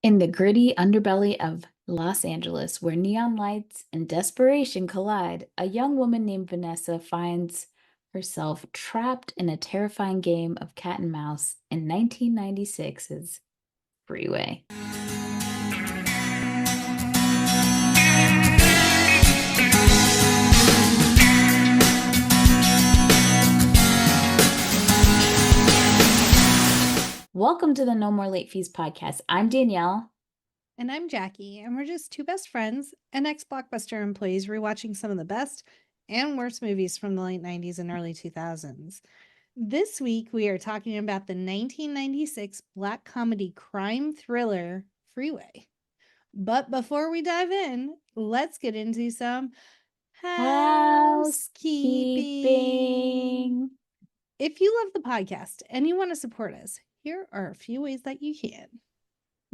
In the gritty underbelly of Los Angeles, where neon lights and desperation collide, a young woman named Vanessa finds herself trapped in a terrifying game of cat and mouse in 1996's Freeway. Welcome to the No More Late Fees podcast. I'm Danielle. And I'm Jackie, and we're just two best friends and ex-Blockbuster employees rewatching some of the best and worst movies from the late 90s and early 2000s. This week, we are talking about the 1996 black comedy crime thriller, Freeway. But before we dive in, let's get into some housekeeping. If you love the podcast and you want to support us, here are a few ways that you can.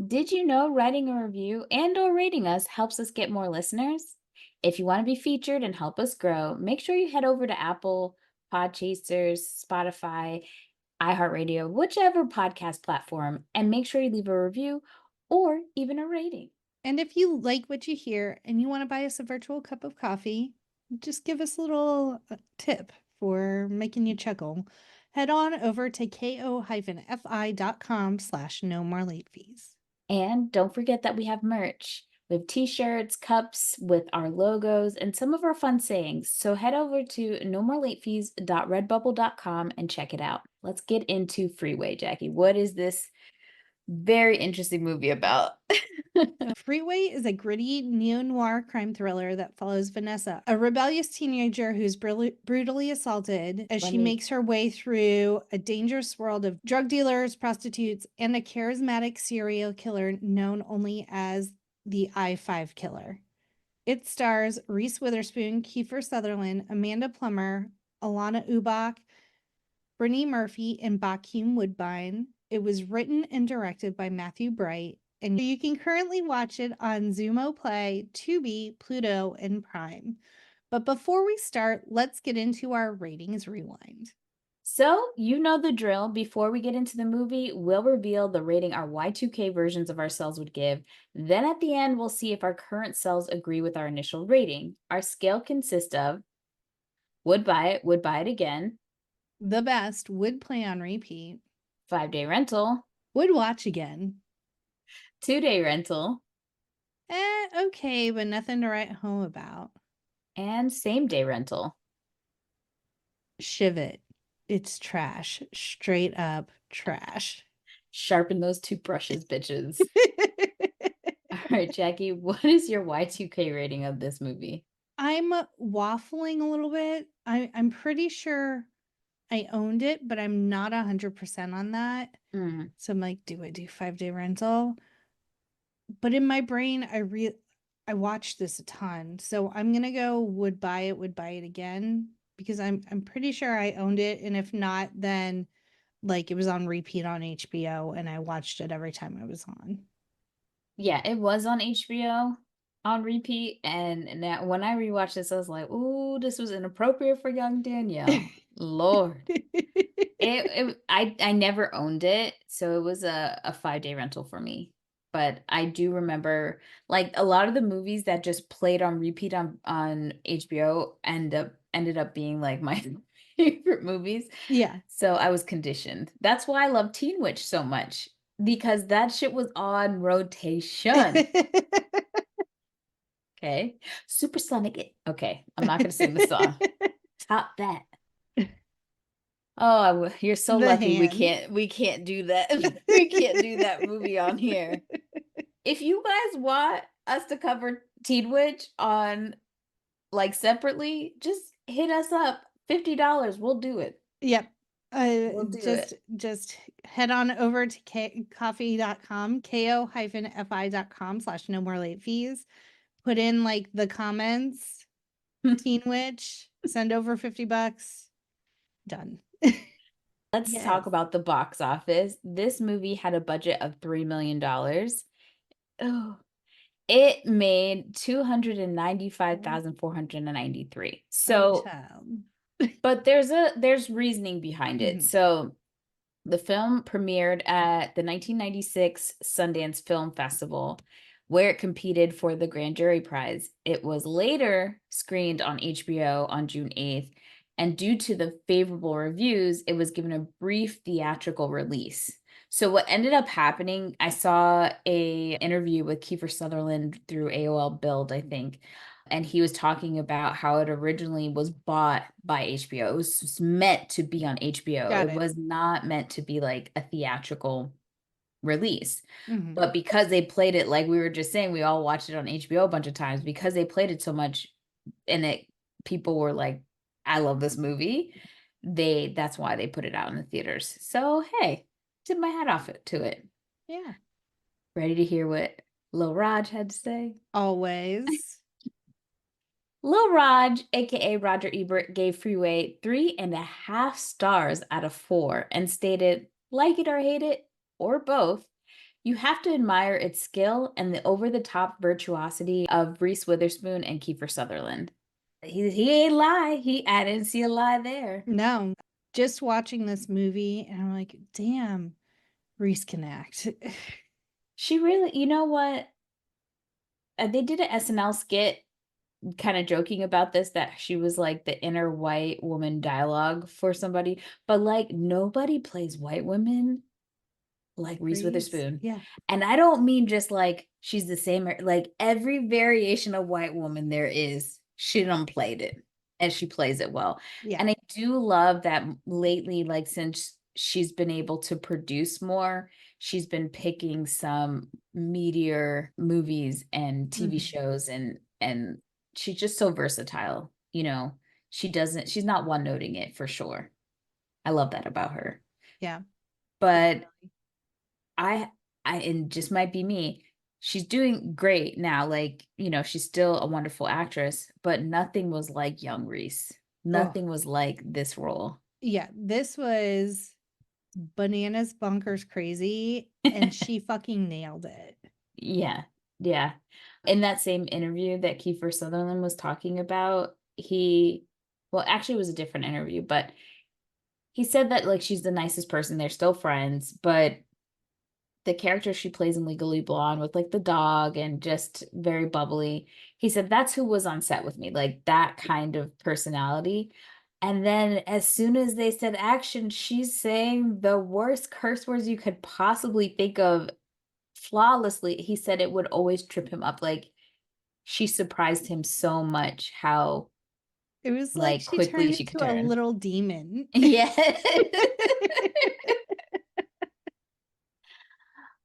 Did you know writing a review and or rating us helps us get more listeners? If you want to be featured and help us grow, make sure you head over to Apple, Podchasers, Spotify, iHeartRadio, whichever podcast platform, and make sure you leave a review or even a rating. And if you like what you hear and you want to buy us a virtual cup of coffee, just give us a little tip for making you chuckle. Head on over to ko-fi.com/no more late fees. And don't forget that we have merch. We have t-shirts, cups with our logos, and some of our fun sayings. So head over to nomorelatefees.redbubble.com and check it out. Let's get into Freeway, Jackie. What is this very interesting movie about? Freeway is a gritty neo-noir crime thriller that follows Vanessa, a rebellious teenager who's brutally assaulted as she makes her way through a dangerous world of drug dealers, prostitutes, and a charismatic serial killer known only as the I-5 Killer. It stars Reese Witherspoon, Kiefer Sutherland, Amanda Plummer, Alanna Ubach, Brittany Murphy, and Bokeem Woodbine. It was written and directed by Matthew Bright, and you can currently watch it on Zumo Play, Tubi, Pluto, and Prime. But before we start, let's get into our ratings rewind. So, you know the drill. Before we get into the movie, we'll reveal the rating our Y2K versions of ourselves would give. Then at the end, we'll see if our current selves agree with our initial rating. Our scale consists of would buy it again, the best, would play on repeat, 5-day rental, would watch again, 2-day rental, okay, but nothing to write home about, and same-day rental. Shiv it. It's trash. Straight up trash. Sharpen those toothbrushes, bitches. All right, Jackie, what is your Y2K rating of this movie? I'm waffling a little bit. I'm pretty sure I owned it, but I'm not 100% on that. So I'm like, do I do 5-day rental? But in my brain, I watched this a ton. So I'm gonna go would buy it again, because I'm pretty sure I owned it, and if not, then like it was on repeat on HBO and I watched it every time I was on. Yeah, it was on HBO on repeat, and now when I rewatched this, I was like, "Ooh, this was inappropriate for young Danielle." Lord, I never owned it, so it was a 5-day rental for me. But I do remember, like, a lot of the movies that just played on repeat on HBO ended up being like my favorite movies. Yeah. So I was conditioned. That's why I love Teen Witch so much, because that shit was on rotation. Okay. Supersonic. Okay. I'm not going to sing the song. Top that. Oh, you're so lucky we can't do that. We can't do that movie on here. If you guys want us to cover Teen Witch on, like, separately, just hit us up. $50. We'll do it. Yep. We'll do it. Just head on over to coffee.com, ko-fi.com/no more late fees. Put in like the comments, Teen Witch, send over $50. Done. Let's talk about the box office. This movie had a budget of $3 million. Oh, it made 295,493. So, but there's reasoning behind it. So The film premiered at the 1996 Sundance Film Festival, where it competed for the Grand Jury Prize. It was later screened on HBO on June 8th, and due to the favorable reviews, it was given a brief theatrical release. So what ended up happening, I saw a interview with Kiefer Sutherland through AOL Build, I think, and he was talking about how it originally was bought by HBO. It was meant to be on HBO. Got It it. was not meant to be like a theatrical release. Mhm. But because they played it, like we were just saying, we all watched it on HBO a bunch of times because they played it so much and it people were like, I love this movie. That's why they put it out in the theaters. So hey, tip my hat off to it. Yeah. Ready to hear what Lil Raj had to say? Always. Lil Raj, aka Roger Ebert, gave Freeway 3.5 stars out of 4 and stated, like it or hate it, or both, you have to admire its skill and the over the top virtuosity of Reese Witherspoon and Kiefer Sutherland. He ain't lie. I didn't see a lie there. No. Just watching this movie, and I'm like, damn, Reese can act. She really, you know what? They did an SNL skit kind of joking about this, that she was like the inner white woman dialogue for somebody, but like nobody plays white women like Reese Reese? Witherspoon. Yeah. And I don't mean just like she's the same, like every variation of white woman there is, she done played it and she plays it well. Yeah. And I do love that lately, like since she's been able to produce more, she's been picking some meteor movies and TV Mhm. shows, and she's just so versatile, you know. She's not one noting it for sure. I love that about her. Yeah. But Definitely. I and just might be me. She's doing great now. Like, you know, she's still a wonderful actress, but nothing was like young Reese. Oh, Nothing was like this role. yeah. This was bananas, bonkers, crazy, and she fucking nailed it. Yeah. Yeah. In that same interview that Kiefer Sutherland was talking about, well, actually it was a different interview, but he said that like she's the nicest person. They're still friends, but the character she plays in Legally Blonde with like the dog and just very bubbly. He said that's who was on set with me, like that kind of personality. And then as soon as they said action, she's saying the worst curse words you could possibly think of flawlessly. He said it would always trip him up. Like she surprised him so much how It was like like she quickly turned she could into a turn. little demon. Yeah.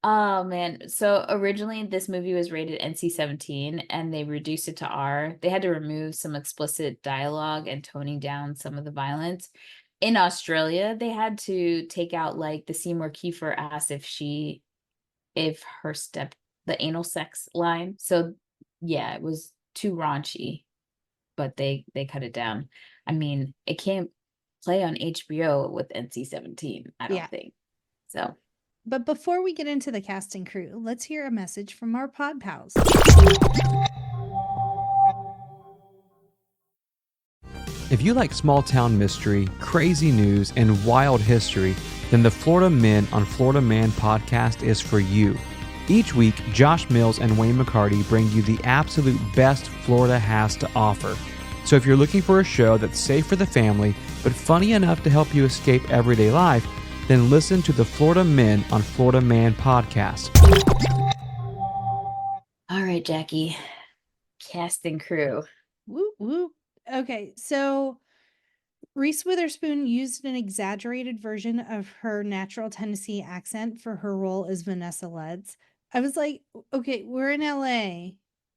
Oh man. So originally this movie was rated NC-17 and they reduced it to R. They had to remove some explicit dialogue and toning down some of the violence. In Australia, they had to take out like the scene where Kiefer asked if her step the anal sex line. So yeah, it was too raunchy, but they cut it down. I mean, it can't play on HBO with NC-17, I don't Yeah. think. So But before we get into the cast and crew, let's hear a message from our pod pals. If you like small town mystery, crazy news, and wild history, then the Florida Men on Florida Man podcast is for you. Each week, Josh Mills and Wayne McCarty bring you the absolute best Florida has to offer. So if you're looking for a show that's safe for the family, but funny enough to help you escape everyday life, then listen to the Florida Men on Florida Man podcast. all right, Jackie. Cast and crew. Whoop, whoop. Okay, so Reese Witherspoon used an exaggerated version of her natural Tennessee accent for her role as Vanessa Leds. I was like, okay, we're in LA,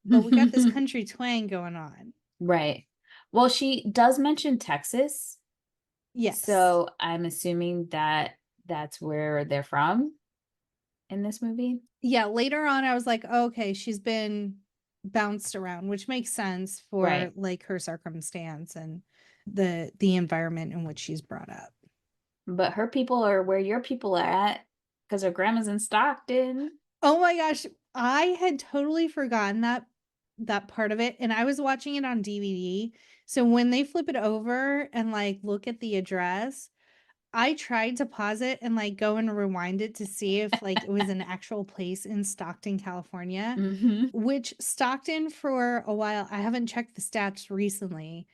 but we got this country twang going on. Right. Well, she does mention Texas, Yes. so I'm assuming that that's where they're from in this movie. Yeah, later on I was like, okay, she's been bounced around, which makes sense for Right. like her circumstance and the environment in which she's brought up. But her people are where your people are at because her grandma's in Stockton. Oh my gosh, I had totally forgotten that part of it, and I was watching it on DVD. So when they flip it over and like look at the address, I tried to pause it and like go and rewind it to see if like it was an actual place in Stockton, California, which Stockton for a while, I haven't checked the stats recently,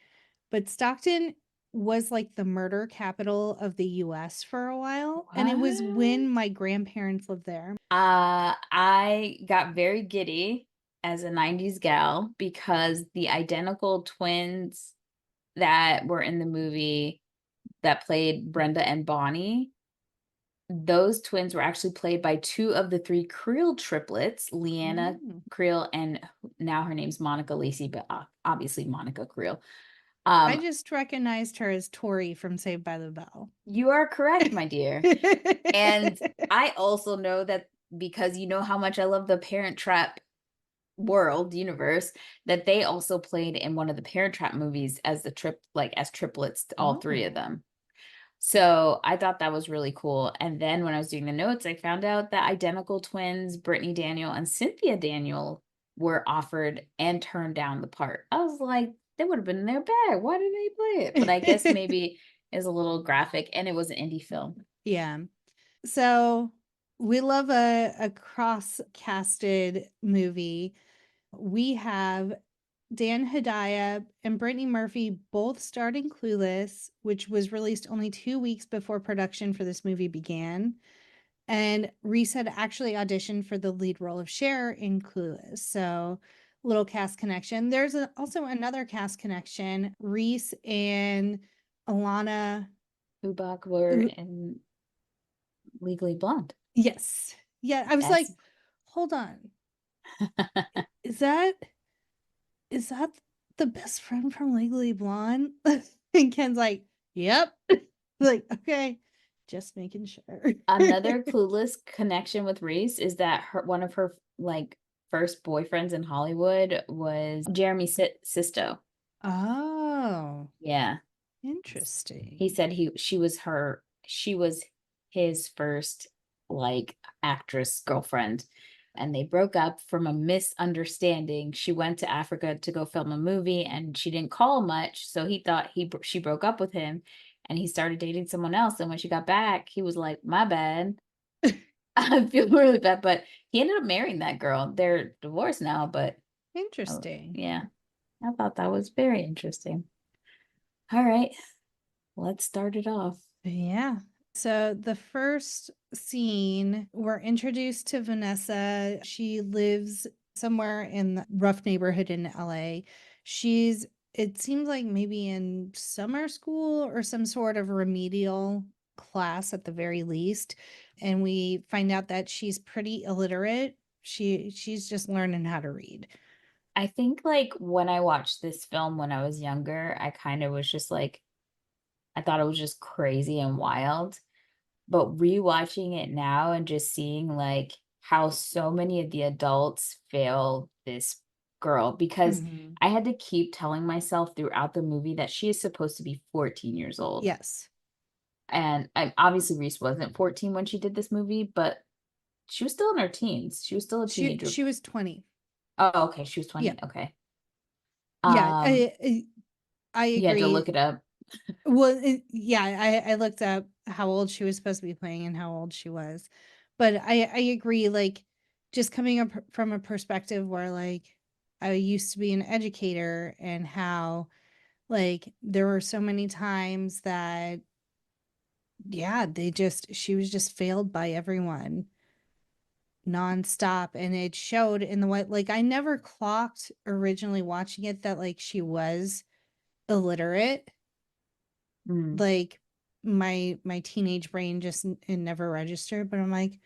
but Stockton was like the murder capital of the US for a while. And it was when my grandparents lived there. I got very giddy as a 90s gal because the identical twins that were in the movie that played Brenda and Bonnie, those twins were actually played by 2 of the 3 Creel triplets, Leanna Creel, and now her name's Monica Lacey, but obviously Monica Creel. I just recognized her as Tori from Saved by the Bell. You are correct, my dear. And I also know that because you know how much I love the Parent Trap universe, that they also played in one of the Parent Trap movies as as triplets, all 3 of them. So I thought that was really cool. And then when I was doing the notes, I found out that identical twins, Brittany Danielle and Cynthia Danielle, were offered and turned down the part. I was like, they would have been in their bag. Why didn't they play it? But I guess maybe it's a little graphic, and it was an indie film. Yeah. So we love a cross-casted movie. We have Dan Hedaya and Brittany Murphy both starred in Clueless, which was released only 2 weeks before production for this movie began. And Reese had actually auditioned for the lead role of Cher in Clueless. So, little cast connection. There's also another cast connection. Reese and Alanna Ubach were in Legally Blonde. Yes. Yeah. I was like, hold on. Is that the best friend from Legally Blonde? And Ken's like, yep. Like, okay, just making sure. Another Clueless connection with Reese is that one of her like first boyfriends in Hollywood was Jeremy Sisto. Oh, yeah, interesting. He said she was his first like actress girlfriend, and they broke up from a misunderstanding. She went to Africa to go film a movie, and she didn't call much, so he thought she broke up with him, and he started dating someone else. And when she got back, he was like, "My bad." I feel really bad, but he ended up marrying that girl. They're divorced now, but interesting. Yeah, I thought that was very interesting. All right, let's start it off. Yeah. So the first scene, we're introduced to Vanessa. She lives somewhere in the rough neighborhood in LA. It seems like maybe in summer school or some sort of remedial class at the very least. And we find out that she's pretty illiterate. She's just learning how to read. I think like when I watched this film when I was younger, I kind of was just like, I thought it was just crazy and wild. But rewatching it now and just seeing like how so many of the adults fail this girl, because I had to keep telling myself throughout the movie that she is supposed to be 14 years old. Yes. And obviously Reese wasn't 14 when she did this movie, but she was still in her teens. She was still a teenager. She was 20. Oh, okay. She was 20. Yeah. Okay. Yeah, I agree. You had to look it up. Well, I looked up how old she was supposed to be playing and how old she was. But I agree, like, just coming up from a perspective where, like, I used to be an educator and how, like, there were so many times that, yeah, she was just failed by everyone nonstop. And it showed in the way, like, I never clocked originally watching it that, like, she was illiterate. Like my teenage brain just it never registered, but I'm like,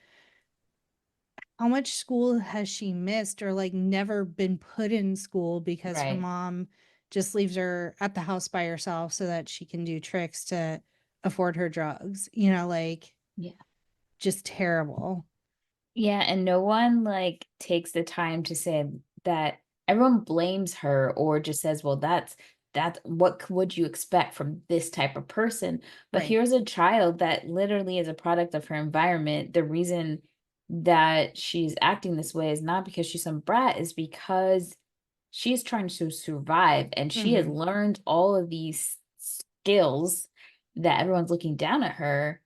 how much school has she missed or like never been put in school because her mom just leaves her at the house by herself so that she can do tricks to afford her drugs, like, yeah, just terrible. Yeah, and no one like takes the time to say that. Everyone blames her or just says, well, that's what would you expect from this type of person? But here's a child that literally is a product of her environment. The reason that she's acting this way is not because she's some brat, is because she's trying to survive, and she has learned all of these skills that everyone's looking down at her,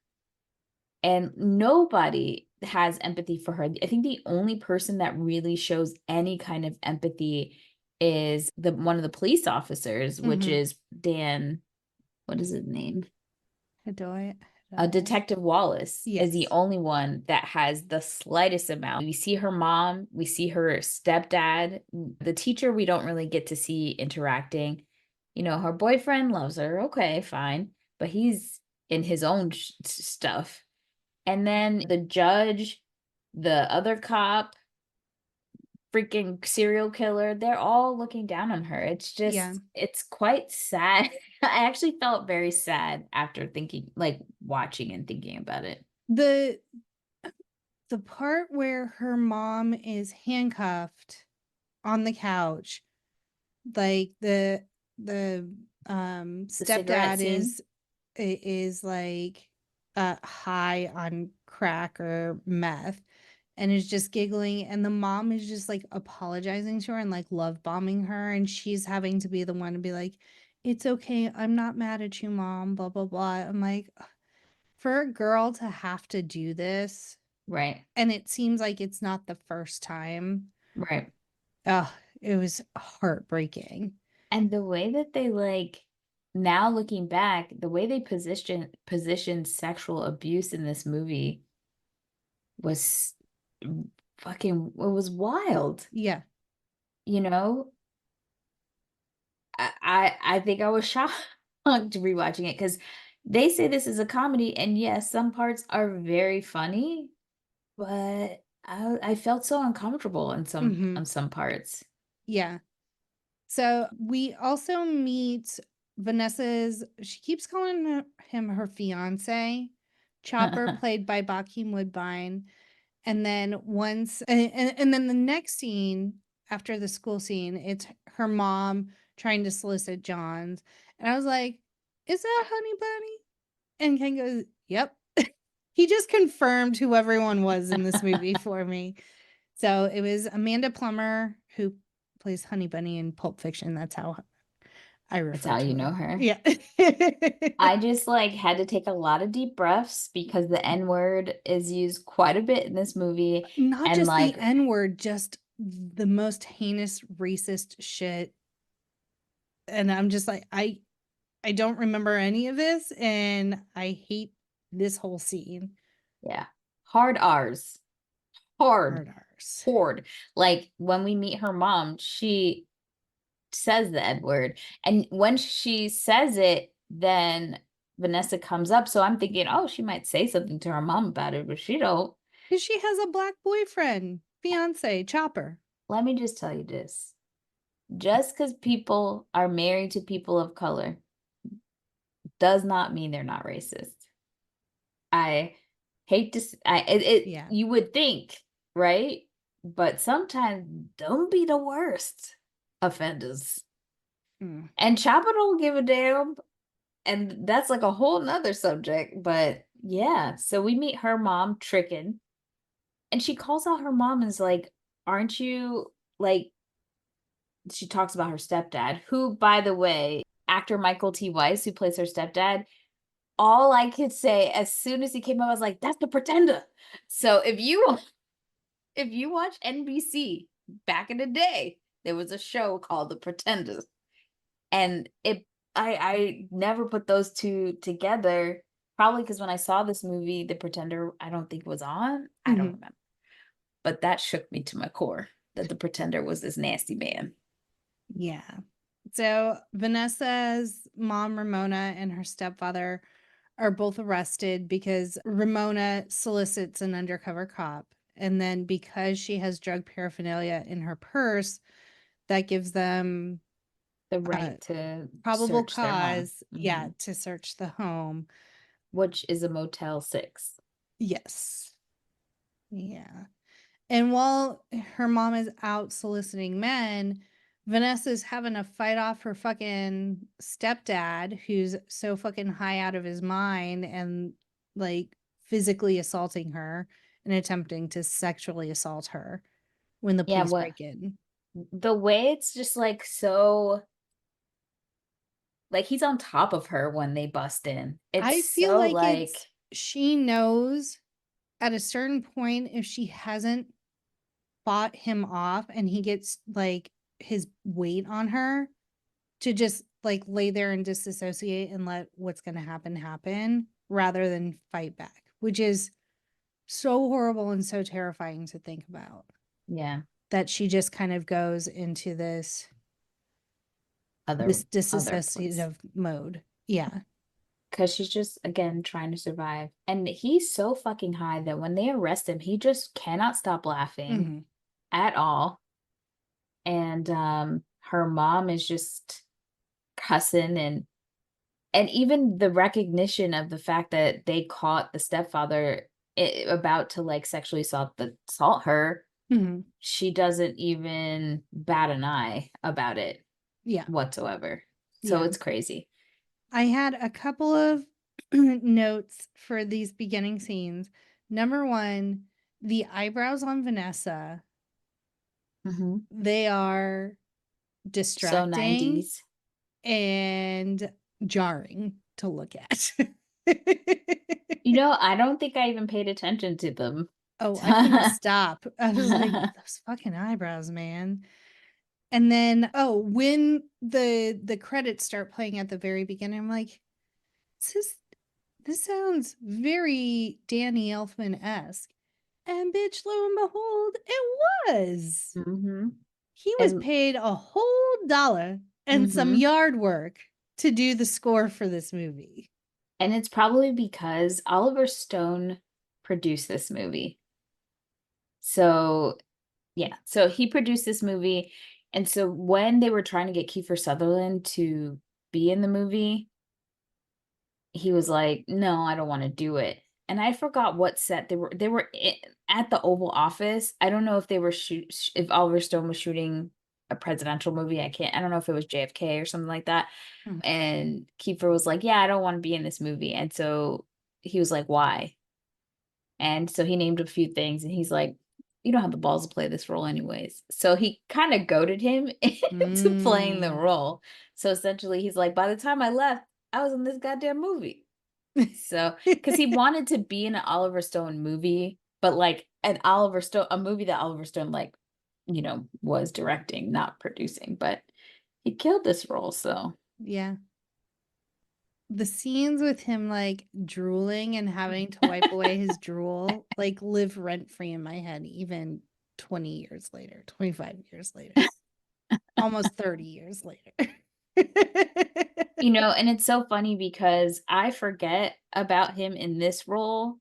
and nobody has empathy for her. I think the only person that really shows any kind of empathy is one of the police officers, which is Dan, what is his name? Detective Wallace is the only one that has the slightest amount. We see her mom, we see her stepdad. The teacher, we don't really get to see interacting. You know, her boyfriend loves her. Okay, fine. But he's in his own stuff. And then the judge, the other cop, freaking serial killer, they're all looking down on her. It's just, it's quite sad. I actually felt very sad after thinking, like watching and thinking about it. The part where her mom is handcuffed on the couch, like the stepdad is like high on crack or meth and is just giggling, and the mom is just like apologizing to her and like love bombing her, and she's having to be the one to be like, it's okay, I'm not mad at you, mom, blah blah blah. I'm like, for a girl to have to do this, right? And it seems like it's not the first time, right? It was heartbreaking. And the way that they, like, now looking back, the way they positioned sexual abuse in this movie was fucking, it was wild. Yeah. You know, I think I was shocked rewatching it, because they say this is a comedy, and yes, some parts are very funny, but I felt so uncomfortable on some parts. Yeah. So we also meet Vanessa's, she keeps calling him her fiance, Chopper, played by Bokeem Woodbine. And then and then the next scene after the school scene, it's her mom trying to solicit John's. And I was like, is that Honey Bunny? And Ken goes, yep. He just confirmed who everyone was in this movie for me. So it was Amanda Plummer, who plays Honey Bunny in Pulp Fiction. That's how I refer to her. That's how you know her. Yeah. I just like had to take a lot of deep breaths because the N-word is used quite a bit in this movie. Not and just like the N-word, just the most heinous racist shit. And I'm just like, I don't remember any of this, and I hate this whole scene. Yeah. Hard R's. Hard R's. Hard. Like when we meet her mom, she says the N-word. And when she says it, then Vanessa comes up. So I'm thinking, oh, she might say something to her mom about it, but she don't. Because she has a black boyfriend, fiance, Chopper. Let me just tell you this. Just because people are married to people of color does not mean they're not racist. I hate to, you would think, right? But sometimes don't be the worst offenders. And Chopper don't give a damn. And that's like a whole nother subject. But yeah, so we meet her mom tricking. And she calls out her mom and is like, aren't you like, she talks about her stepdad, who, by the way, actor Michael T. Weiss, who plays her stepdad, all I could say as soon as he came up, I was like, that's the Pretender. So if you watch NBC back in the day, there was a show called The Pretenders. And I never put those two together, probably because when I saw this movie, The Pretender, I don't think was on. I don't remember. But that shook me to my core, that The Pretender was this nasty man. Yeah. So Vanessa's mom, Ramona, and her stepfather are both arrested because Ramona solicits an undercover cop. And then because she has drug paraphernalia in her purse, that gives them the right to probable cause, to search the home. Which is a Motel 6. Yes. Yeah. And while her mom is out soliciting men, Vanessa's having to fight off her fucking stepdad, who's so fucking high out of his mind and like physically assaulting her and attempting to sexually assault her when the police break in. The way it's just like so, Like, he's on top of her when they bust in. It's I feel so, like she knows at a certain point, if she hasn't fought him off and he gets like his weight on her, to just like lay there and disassociate and let what's going to happen rather than fight back, which is so horrible and so terrifying to think about. Yeah. That she just kind of goes into this disassociative mode. Yeah. Because she's just, again, trying to survive. And he's so fucking high that when they arrest him, he just cannot stop laughing at all. And her mom is just cussing, and even the recognition of the fact that they caught the stepfather about to like sexually assault her, she doesn't even bat an eye about it whatsoever. So it's crazy. I had a couple of notes for these beginning scenes. Number one, the eyebrows on Vanessa. They are distracting. So 90s. And jarring to look at. I don't think I even paid attention to them. Oh, I couldn't stop. I was like, those fucking eyebrows, man. And then, when the credits start playing at the very beginning, I'm like, this sounds very Danny Elfman-esque. And bitch, lo and behold, it was. He was paid a whole $1 and some yard work to do the score for this movie. And it's probably because Oliver Stone produced this movie. So, yeah. So he produced this movie. And so when they were trying to get Kiefer Sutherland to be in the movie, he was like, no, I don't want to do it. And I forgot what set they were at the Oval Office. I don't know if they were if Oliver Stone was shooting a presidential movie. I don't know if it was JFK or something like that. And Kiefer was like, yeah, I don't want to be in this movie. And so he was like, why? And so he named a few things, and he's like, you don't have the balls to play this role anyways. So he kind of goaded him into playing the role. So essentially he's like, by the time I left, I was in this goddamn movie. So, because he wanted to be in an Oliver Stone movie, but like a movie that Oliver Stone like, was directing, not producing, but he killed this role. So yeah, the scenes with him like drooling and having to wipe away his drool like live rent free in my head, even 20 years later, 25 years later, almost 30 years later. And it's so funny because I forget about him in this role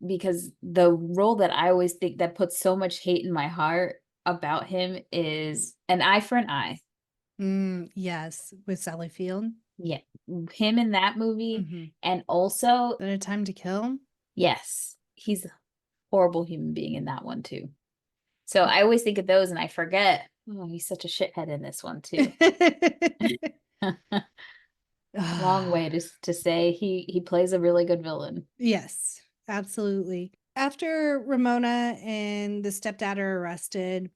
because the role that I always think that puts so much hate in my heart about him is An Eye for an Eye. Yes, with Sally Field. Yeah, him in that movie, and also A Time to Kill. Yes, he's a horrible human being in that one too. So I always think of those, and I forget. Oh, he's such a shithead in this one too. Long way to say he plays a really good villain. Yes, absolutely. After Ramona and the stepdad are arrested,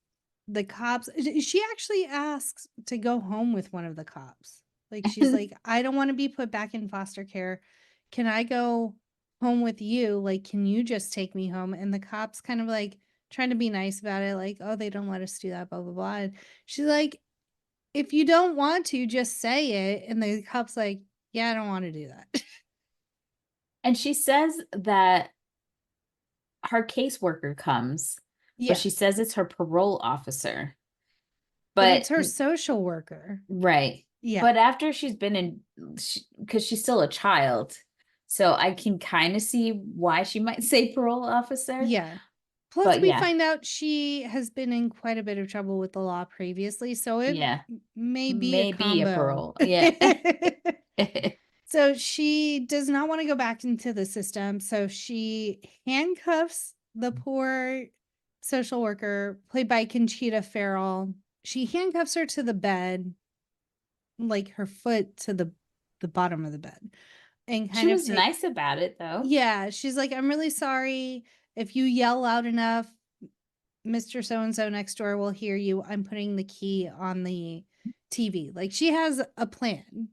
the cops, she actually asks to go home with one of the cops. Like, she's like, I don't want to be put back in foster care. Can I go home with you? Like, can you just take me home? And the cops kind of like trying to be nice about it. Like, oh, they don't let us do that, blah, blah, blah. And she's like, if you don't want to, just say it. And the cop's like, yeah, I don't want to do that. And she says that her caseworker comes, but she says it's her parole officer. But it's her social worker. Right. Yeah. But after she's been in, because she's still a child, so I can kind of see why she might say parole officer. Yeah. Plus, we find out she has been in quite a bit of trouble with the law previously, so it may be a parole. Yeah. So she does not want to go back into the system, so she handcuffs the poor social worker, played by Conchita Ferrell. She handcuffs her to the bed, like her foot to the bottom of the bed. And she was nice about it, though. Yeah, she's like, I'm really sorry. If you yell loud enough, Mr. So-and-so next door will hear you. I'm putting the key on the TV. Like, she has a plan.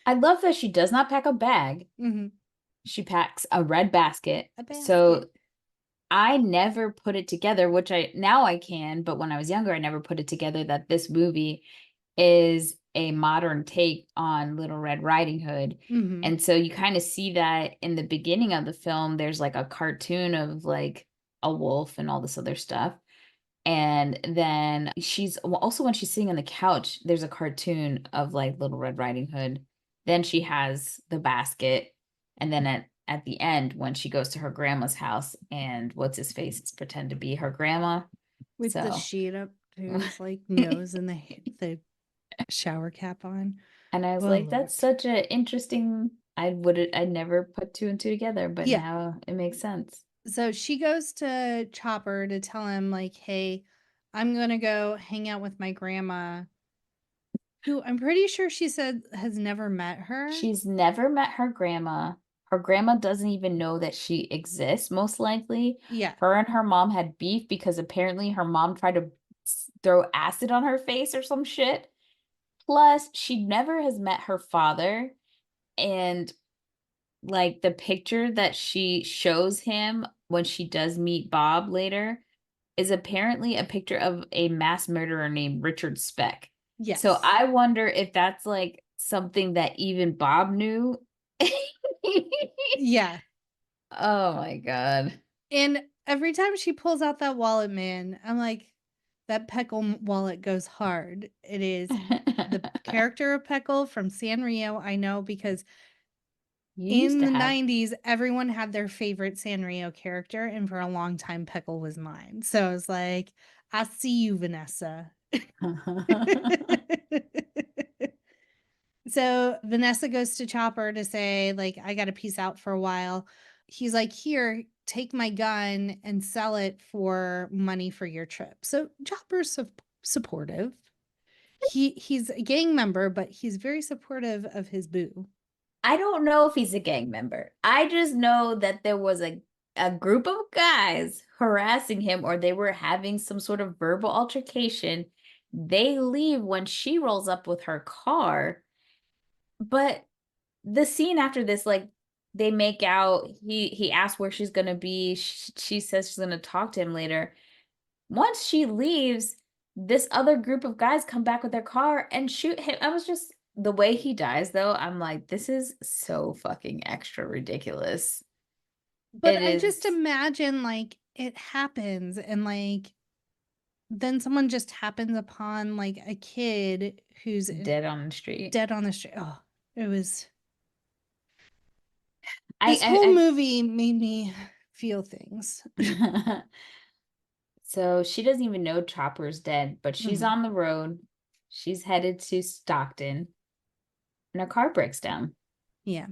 I love that she does not pack a bag. Mm-hmm. She packs a red basket. A basket. So I never put it together, which now I can, but when I was younger, I never put it together that this movie is a modern take on Little Red Riding Hood. Mm-hmm. And so you kind of see that in the beginning of the film, there's like a cartoon of like a wolf and all this other stuff. And then also when she's sitting on the couch, there's a cartoon of like Little Red Riding Hood. Then she has the basket. And then at the end, when she goes to her grandma's house and what's his face is pretend to be her grandma. With the sheet up to his like nose and the shower cap on. And I was like, that's such an interesting, I'd never put two and two together, but now it makes sense. So she goes to Chopper to tell him, like, hey, I'm going to go hang out with my grandma, who I'm pretty sure she said has never met her. She's never met her grandma. Her grandma doesn't even know that she exists, most likely. Yeah. Her and her mom had beef because apparently her mom tried to throw acid on her face or some shit. Plus, she never has met her father. And like the picture that she shows him when she does meet Bob later is apparently a picture of a mass murderer named Richard Speck. Yes. So I wonder if that's like something that even Bob knew. Yeah. Oh my God. And every time she pulls out that wallet, man, I'm like, that Peckle wallet goes hard. It is the character of Peckle from Sanrio. I know because in the 90s, everyone had their favorite Sanrio character. And for a long time, Peckle was mine. So I was like, I see you, Vanessa. So Vanessa goes to Chopper to say, like, I got to peace out for a while. He's like, here, take my gun and sell it for money for your trip. So Chopper's supportive. He's a gang member, but he's very supportive of his boo. I don't know if he's a gang member. I just know that there was a group of guys harassing him, or they were having some sort of verbal altercation. They leave when she rolls up with her car. But the scene after this, like, they make out. He asks where she's gonna be. She says she's gonna talk to him later. Once she leaves, this other group of guys come back with their car and shoot him. I was just, the way he dies though, I'm like, this is so fucking extra ridiculous. But I just imagine like it happens and like then someone just happens upon like a kid who's dead on the street. Dead on the street. Oh, it was. This whole movie made me feel things. So she doesn't even know Chopper's dead, but she's on the road. She's headed to Stockton, and her car breaks down. Yeah.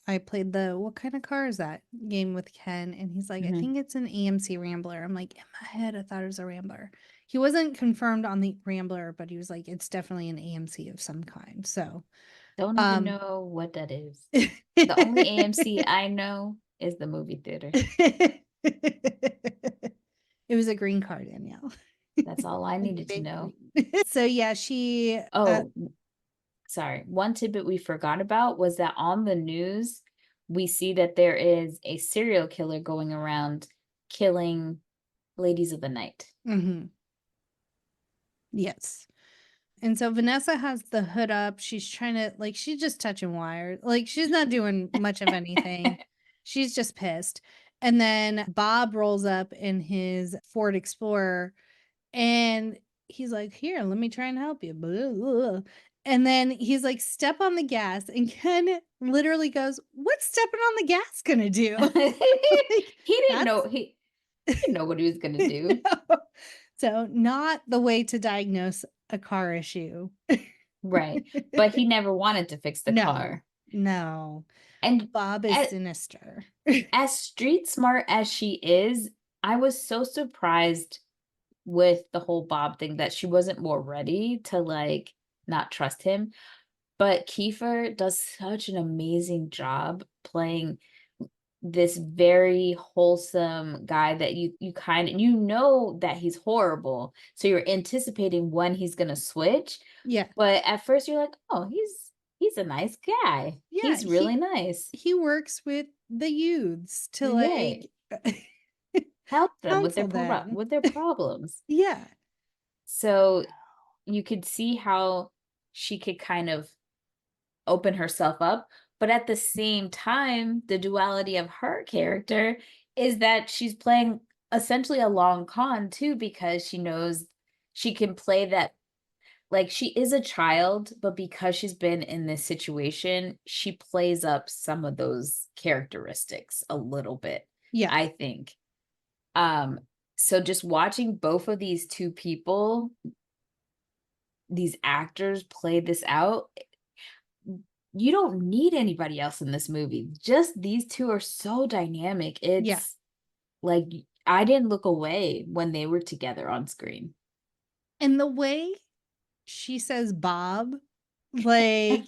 I played the what kind of car is that game with Ken, and he's like, I think it's an AMC Rambler. I'm like, in my head, I thought it was a Rambler. He wasn't confirmed on the Rambler, but he was like, it's definitely an AMC of some kind. So don't even know what that is. The only AMC I know is the movie theater. It was a green car, Danielle. That's all I needed to know. So yeah, she. Sorry. One tidbit we forgot about was that on the news, we see that there is a serial killer going around killing ladies of the night. Mm-hmm. Yes. And so Vanessa has the hood up. She's trying to, like, she's just touching wires. Like, she's not doing much of anything. She's just pissed. And then Bob rolls up in his Ford Explorer and he's like, here, let me try and help you. Blah, blah. And then he's like, step on the gas. And Ken literally goes, what's stepping on the gas going to do? He didn't know. He didn't know what he was going to do. No. So not the way to diagnose a car issue. Right. But he never wanted to fix the car. No. And Bob is sinister. As street smart as she is, I was so surprised with the whole Bob thing that she wasn't more ready to like not trust him. But Kiefer does such an amazing job playing this very wholesome guy that you kind of, you know that he's horrible, so you're anticipating when he's gonna switch. Yeah. But at first you're like, oh, he's a nice guy. Yeah, He's really nice. he works with the youths to Right. like Help them counsel them. with their problems. Yeah. So you could see how she could kind of open herself up, but at the same time, the duality of her character is that she's playing essentially a long con too, because she knows she can play that, like, she is a child, but because she's been in this situation, she plays up some of those characteristics a little bit, Yeah. I think. So just watching both of these two people, these actors play this out, you don't need anybody else in this movie. Just these two are so dynamic. Yeah. It's like I didn't look away when they were together on screen. And the way she says Bob, like,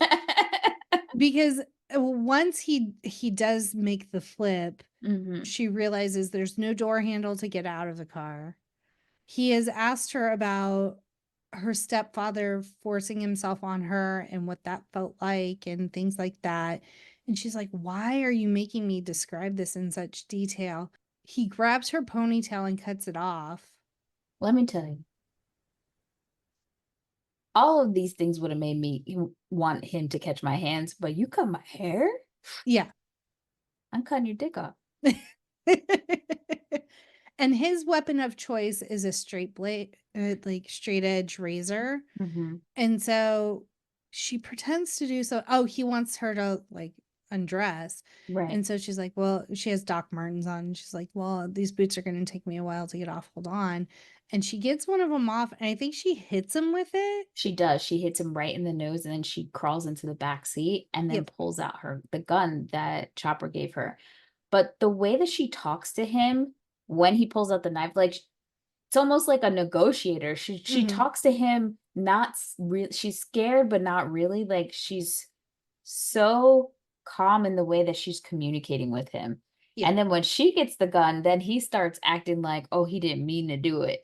because once he does make the flip, she realizes there's no door handle to get out of the car. He has asked her about her stepfather forcing himself on her and what that felt like and things like that. And she's like, why are you making me describe this in such detail? He grabs her ponytail and cuts it off. Let me tell you, all of these things would have made me want him to catch my hands, but you cut my hair? Yeah. I'm cutting your dick off. And his weapon of choice is a straight blade, like straight edge razor. And so she pretends to do so. Oh, he wants her to like undress. Right. And so she's like, well, she has Doc Martens on. And she's like, well, these boots are going to take me a while to get off. Hold on. And she gets one of them off. And I think she hits him with it. She does. She hits him right in the nose, and then she crawls into the back seat and then pulls out the gun that Chopper gave her. But the way that she talks to him when he pulls out the knife, like, it's almost like a negotiator. She talks to him, not really, she's scared, but not really. Like, she's so calm in the way that she's communicating with him. Yeah. And then when she gets the gun, then he starts acting like, oh, he didn't mean to do it.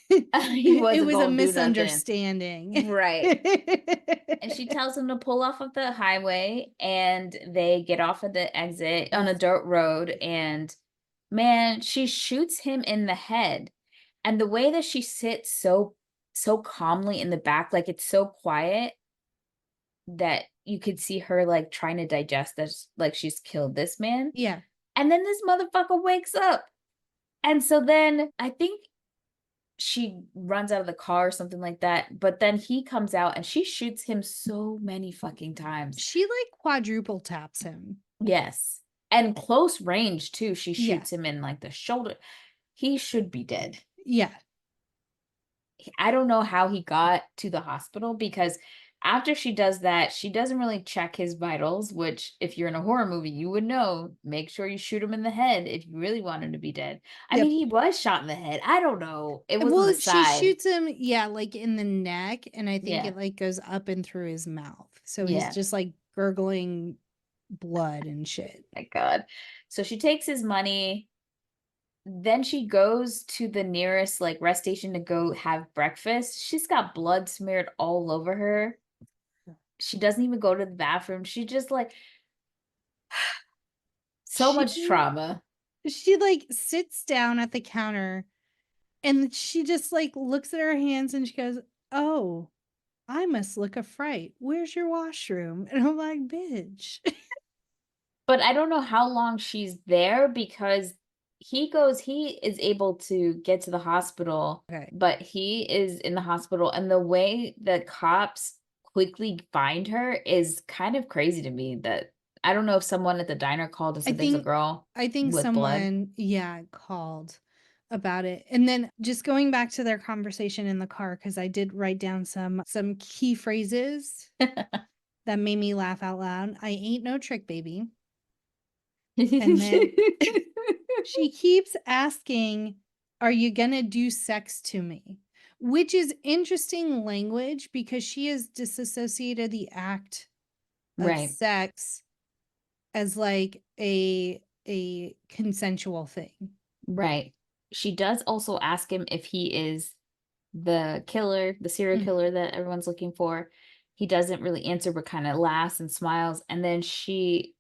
It was a misunderstanding. Right. And she tells him to pull off of the highway, and they get off of the exit on a dirt road, and man, she shoots him in the head. And the way that she sits so calmly in the back, like, it's so quiet that you could see her like trying to digest this, like she's killed this man. Yeah. And then this motherfucker wakes up. And so then I think she runs out of the car or something like that. But then he comes out and she shoots him so many fucking times. She like quadruple taps him. Yes. And close range too. She shoots him in like the shoulder. He should be dead. Yeah. I don't know how he got to the hospital, because after she does that, she doesn't really check his vitals, which if you're in a horror movie, you would know. Make sure you shoot him in the head if you really want him to be dead. I mean, he was shot in the head. I don't know. It was the side. She shoots him, like in the neck, and I think it like goes up and through his mouth. So he's just like gurgling blood and shit. My God. So she takes his money. Then she goes to the nearest like rest station to go have breakfast. She's got blood smeared all over her. She doesn't even go to the bathroom. She just like much trauma. She like sits down at the counter and she just like looks at her hands and she goes, oh, I must look a fright. Where's your washroom? And I'm like, bitch. But I don't know how long she's there, because he is able to get to the hospital, but he is in the hospital, and the way the cops quickly find her is kind of crazy to me. That I don't know if someone at the diner called and said there's a girl. I think with someone, blood. Called about it. And then just going back to their conversation in the car, because I did write down some key phrases that made me laugh out loud. I ain't no trick baby. And then she keeps asking, are you gonna do sex to me? Which is interesting language, because she has disassociated the act of sex as like a a consensual thing. Right. She does also ask him if he is the killer, the serial killer that everyone's looking for. He doesn't really answer, but kind of laughs and smiles. And then she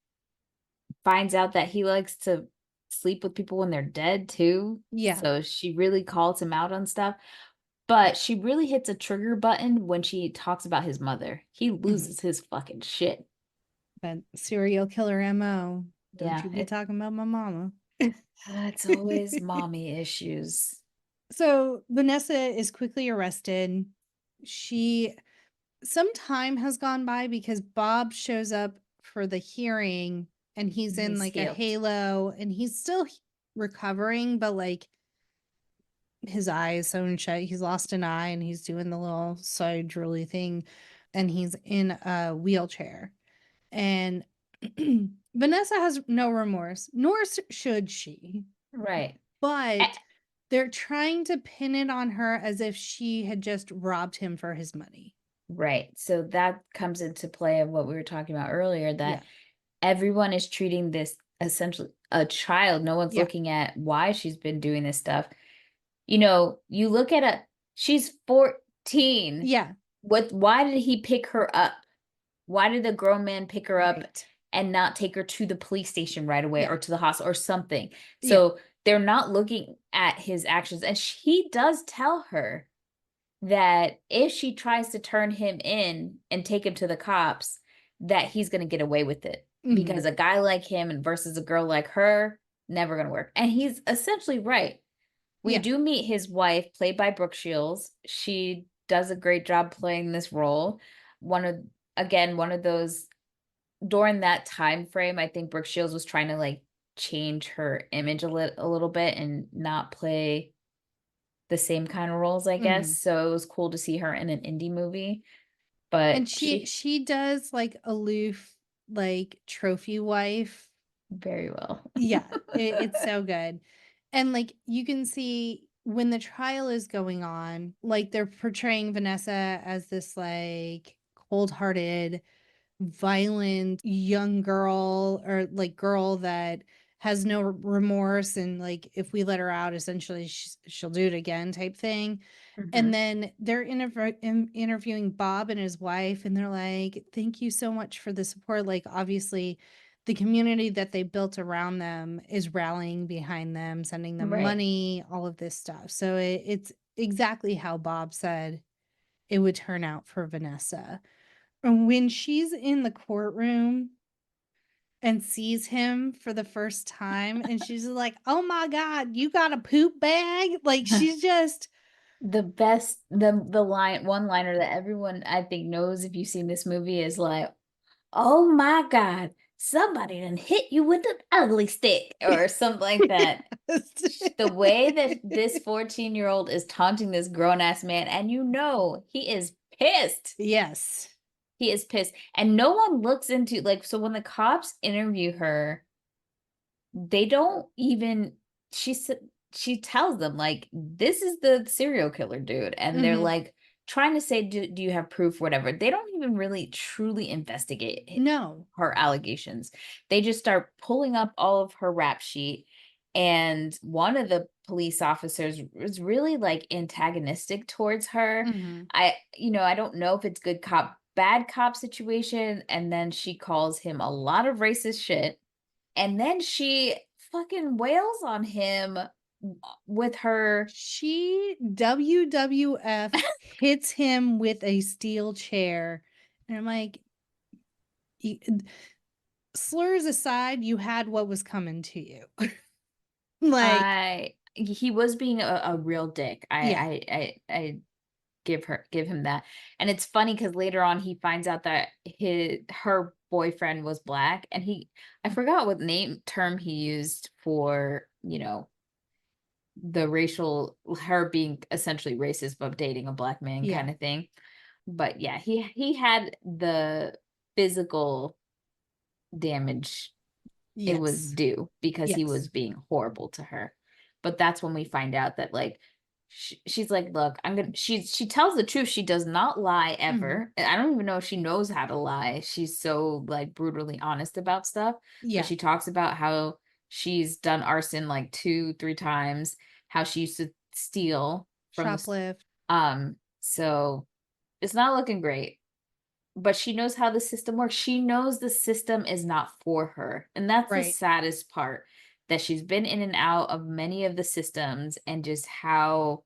finds out that he likes to sleep with people when they're dead too. Yeah. So she really calls him out on stuff. But she really hits a trigger button when she talks about his mother. He loses his fucking shit. That serial killer MO. Don't Yeah, you be talking about my mama. It's always mommy issues. So Vanessa is quickly arrested. Some time has gone by because Bob shows up for the hearing and he's in like a halo and he's still recovering, but like his eye is sewn shut. He's lost an eye and he's doing the little side drooly thing and he's in a wheelchair. And Vanessa has no remorse, nor should she. Right. But they're trying to pin it on her as if she had just robbed him for his money. Right. So that comes into play of what we were talking about earlier, that everyone is treating this essentially a child. No one's looking at why she's been doing this stuff. You know, you look at she's 14. Yeah. Why did he pick her up? Why did the grown man pick her up and not take her to the police station right away or to the hospital or something? So they're not looking at his actions. And he does tell her that if she tries to turn him in and take him to the cops, that he's going to get away with it. Because a guy like him and versus a girl like her, never going to work. And he's essentially right. We do meet his wife, played by Brooke Shields. She does a great job playing this role. One of those, during that time frame, I think Brooke Shields was trying to like change her image a little bit and not play the same kind of roles, I guess. So it was cool to see her in an indie movie. But she does like aloof, like trophy wife very well. It's so good. And like you can see when the trial is going on, like they're portraying Vanessa as this like cold-hearted, violent young girl or like girl that has no remorse and like if we let her out essentially she'll do it again type thing. And then they're interviewing Bob and his wife and they're like, thank you so much for the support. Like obviously the community that they built around them is rallying behind them, sending them money, all of this stuff. So it's exactly how Bob said it would turn out for Vanessa. And when she's in the courtroom and sees him for the first time and she's like, oh my God, you got a poop bag? Like she's just the best, the one-liner that everyone I think knows if you've seen this movie is like, oh my God, somebody done hit you with an ugly stick or something like that. The way that this 14-year-old is taunting this grown-ass man, and you know he is pissed. Yes. He is pissed. And no one looks into, like, so when the cops interview her, they don't even, she tells them, like, this is the serial killer dude. And they're like, trying to say, do you have proof, whatever. They don't even really truly investigate her allegations. They just start pulling up all of her rap sheet. And one of the police officers was really like antagonistic towards her. I don't know if it's good cop, bad cop situation. And then she calls him a lot of racist shit. And then she fucking wails on him with her. She WWF hits him with a steel chair. And I'm like, slurs aside, you had what was coming to you. Like he was being a real dick. I give him that. And it's funny because later on he finds out that her boyfriend was black, and I forgot what term he used for, the racial, her being essentially racist but dating a black man kind of thing. But yeah, he had the physical damage it was due because he was being horrible to her. But that's when we find out that like she's like, look, she tells the truth. She does not lie ever. I don't even know if she knows how to lie. She's so like brutally honest about stuff. But she talks about how she's done arson like 2-3 times, how she used to steal from shoplift. So it's not looking great. But she knows how the system works. She knows the system is not for her. And that's the Right. saddest part, that she's been in and out of many of the systems and just how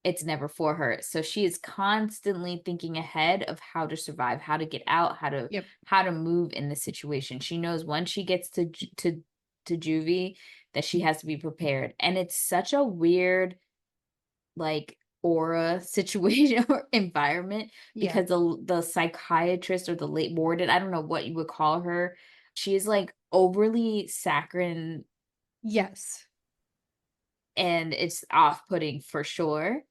it's never for her. So she is constantly thinking ahead of how to survive, how to get out, Yep. how to move in the situation. She knows when she gets to juvie that she has to be prepared. And it's such a weird like aura situation or environment Yeah. because the psychiatrist or the late warden, I don't know what you would call her, she is like overly saccharine Yes. and it's off-putting for sure.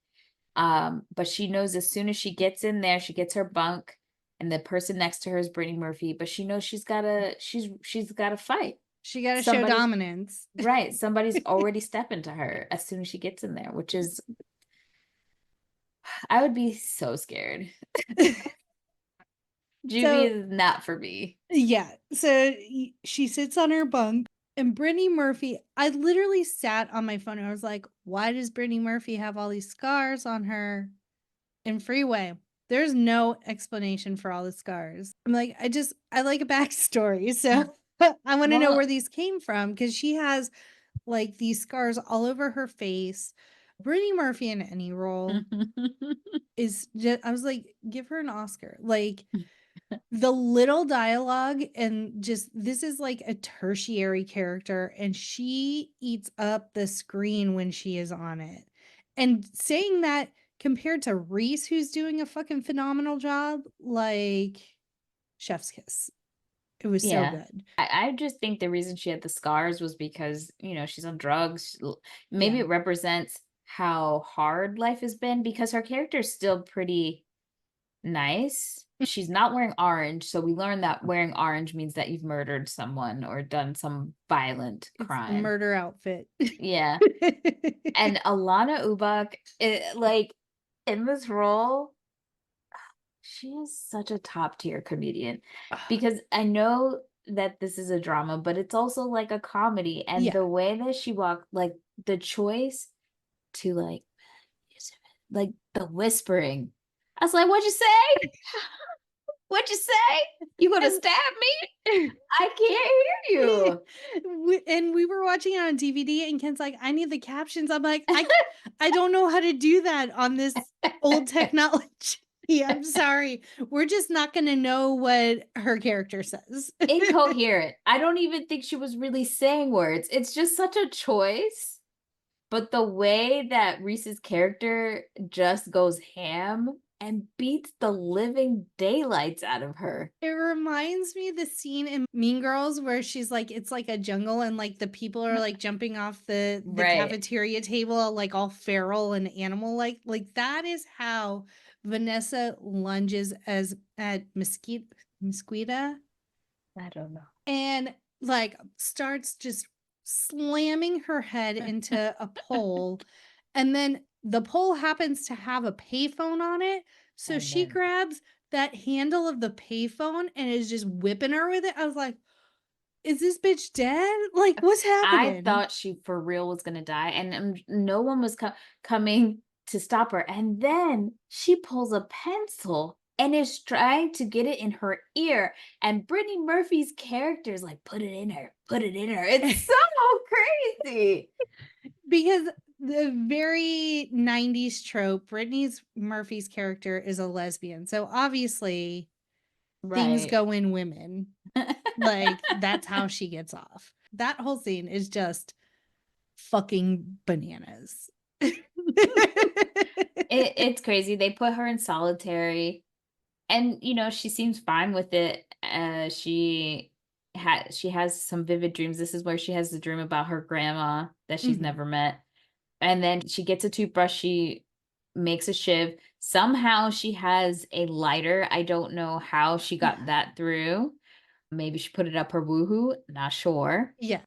But she knows as soon as she gets in there, she gets her bunk, and the person next to her is Brittany Murphy, but she knows she's gotta fight. She got to show Somebody's dominance. right. Somebody's already stepping to her as soon as she gets in there, which is I would be so scared. Juvie is not for me. Yeah. So she sits on her bunk, and Brittany Murphy, I literally sat on my phone and I was like, why does Brittany Murphy have all these scars on her in Freeway? There's no explanation for all the scars. I'm like, I like a backstory. So I want to know where these came from, because she has like these scars all over her face. Brittany Murphy in any role is just, I was like, give her an Oscar. Like, the little dialogue, and just this is like a tertiary character, and she eats up the screen when she is on it. And saying that compared to Reese, who's doing a fucking phenomenal job, like chef's kiss. It was so good. I just think the reason she had the scars was because, she's on drugs. Maybe it represents how hard life has been, because her character is still pretty nice. She's not wearing orange, so we learned that wearing orange means that you've murdered someone or done some violent crime. It's murder outfit. Yeah. And Alanna Ubach, like in this role, she is such a top tier comedian, because I know that this is a drama, but it's also like a comedy, and the way that she walked, like the choice to like the whispering. I was like, what'd you say? What'd you say? You gonna stab me? I can't hear you. And we were watching it on DVD, and Ken's like, I need the captions. I'm like, I don't know how to do that on this old technology. I'm sorry. We're just not going to know what her character says. Incoherent. I don't even think she was really saying words. It's just such a choice. But the way that Reese's character just goes ham and beats the living daylights out of her. It reminds me of the scene in Mean Girls where she's like, it's like a jungle, and like the people are like jumping off the cafeteria table, like all feral and animal like that is how Vanessa lunges at Mosquita. I don't know. And like starts just slamming her head into a pole, and then the pole happens to have a payphone on it, so she grabs that handle of the payphone and is just whipping her with it. I was like, is this bitch dead? Like, what's happening? I thought she for real was gonna die, and no one was coming to stop her. And then she pulls a pencil and is trying to get it in her ear. And Brittany Murphy's character is like, put it in her, put it in her. It's so crazy. Because the very 90s trope, Brittany Murphy's character is a lesbian. So obviously things go in women. Like, that's how she gets off. That whole scene is just fucking bananas. It's crazy. They put her in solitary, and she seems fine with it. She has some vivid dreams. This is where she has the dream about her grandma that she's never met. And then she gets a toothbrush, she makes a shiv. Somehow she has a lighter. I don't know how she got that through. Maybe she put it up her woohoo, not sure. Yeah.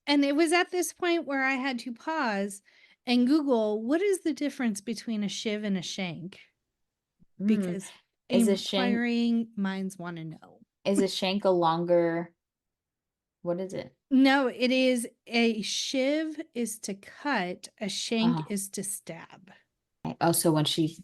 And it was at this point where I had to pause and Google, what is the difference between a shiv and a shank? Because inquiring minds want to know. Is a shank a longer What is it? No, it is a shiv is to cut, a shank Uh-huh. is to stab. Oh, so when she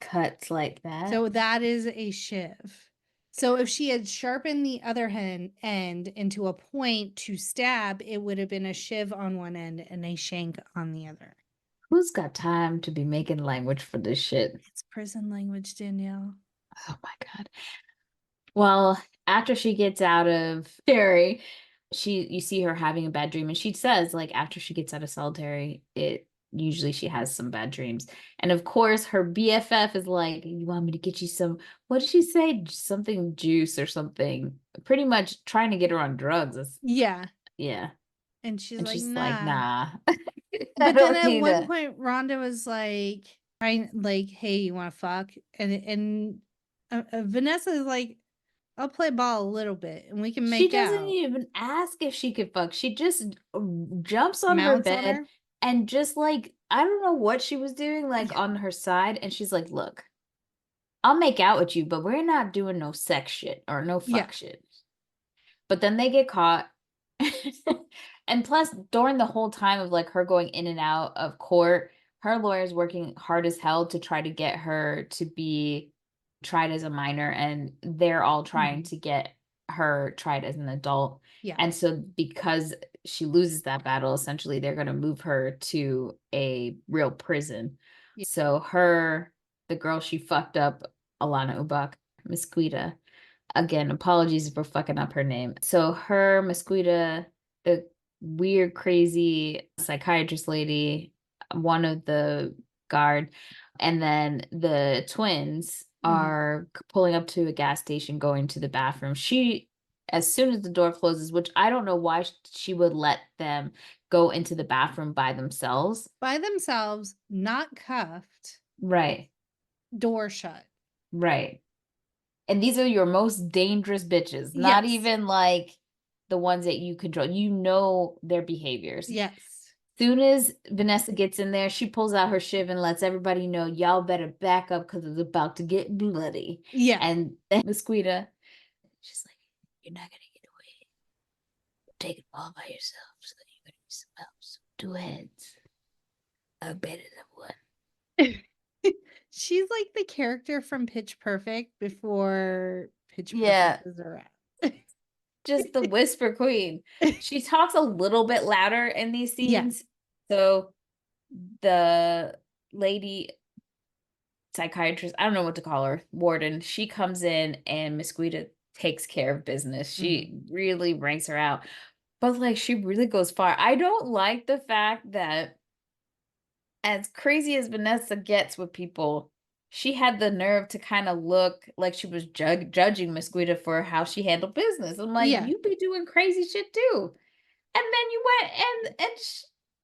cuts like that? So that is a shiv. So if she had sharpened the other end into a point to stab, it would have been a shiv on one end and a shank on the other. Who's got time to be making language for this shit? It's prison language, Danielle. Oh my God. Well, after she gets out of Terry, you see her having a bad dream, and she says, like, after she gets out of solitary, usually she has some bad dreams. And of course, her BFF is like, you want me to get you some, what did she say? Something juice or something. Pretty much trying to get her on drugs. Yeah. Yeah. And she's And like, she's nah. like, nah. But then at one point, Rhonda was like, hey, you want to fuck? And Vanessa is like, I'll play ball a little bit and we can make out. She doesn't even ask if she could fuck. She just jumps on her Mounts on bed her? and just like, I don't know what she was doing, like on her side. And she's like, look, I'll make out with you, but we're not doing no sex shit or no fuck shit. But then they get caught. And plus, during the whole time of like her going in and out of court, her lawyer's working hard as hell to try to get her to be tried as a minor, and they're all trying to get her tried as an adult. Yeah. And so because she loses that battle, essentially they're going to move her to a real prison. Yeah. So the girl she fucked up, Alanna Ubach, Mesquita, again, apologies for fucking up her name. So her, Mesquita, the weird, crazy psychiatrist lady, one of the guard, and then the twins are pulling up to a gas station, going to the bathroom. She, as soon as the door closes, which I don't know why she would let them go into the bathroom by themselves. By themselves, not cuffed. Right. Door shut. Right. And these are your most dangerous bitches, not even like the ones that you control. You know their behaviors. Yes. Soon as Vanessa gets in there, she pulls out her shiv and lets everybody know, y'all better back up because it's about to get bloody. Yeah. And then Mesquita, she's like, you're not going to get away. Take it all by yourself so that you're going to be some else. 2 heads are better than one. She's like the character from Pitch Perfect before Pitch Perfect was around. Just the whisper queen. She talks a little bit louder in these scenes. Yeah. So the lady psychiatrist, I don't know what to call her, warden, she comes in and Mesquita takes care of business. She really ranks her out. But like she really goes far. I don't like the fact that as crazy as Vanessa gets with people, she had the nerve to kind of look like she was judging Mesquita for how she handled business. I'm like, you be doing crazy shit too. And then you went and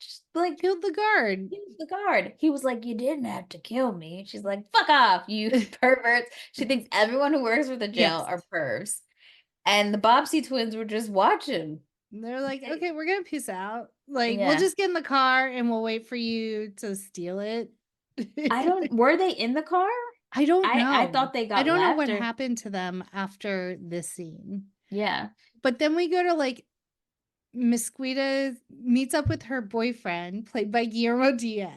just like killed the guard. He was like, you didn't have to kill me. She's like, fuck off, you perverts. She thinks everyone who works for the jail are pervs. And the Bobbsey twins were just watching. They're like, okay, we're gonna peace out. Like, we'll just get in the car and we'll wait for you to steal it. Were they in the car? I don't know. I thought they got I don't know what happened to them after this scene. Yeah. But then we go to like Mesquita meets up with her boyfriend, played by Guillermo Diaz.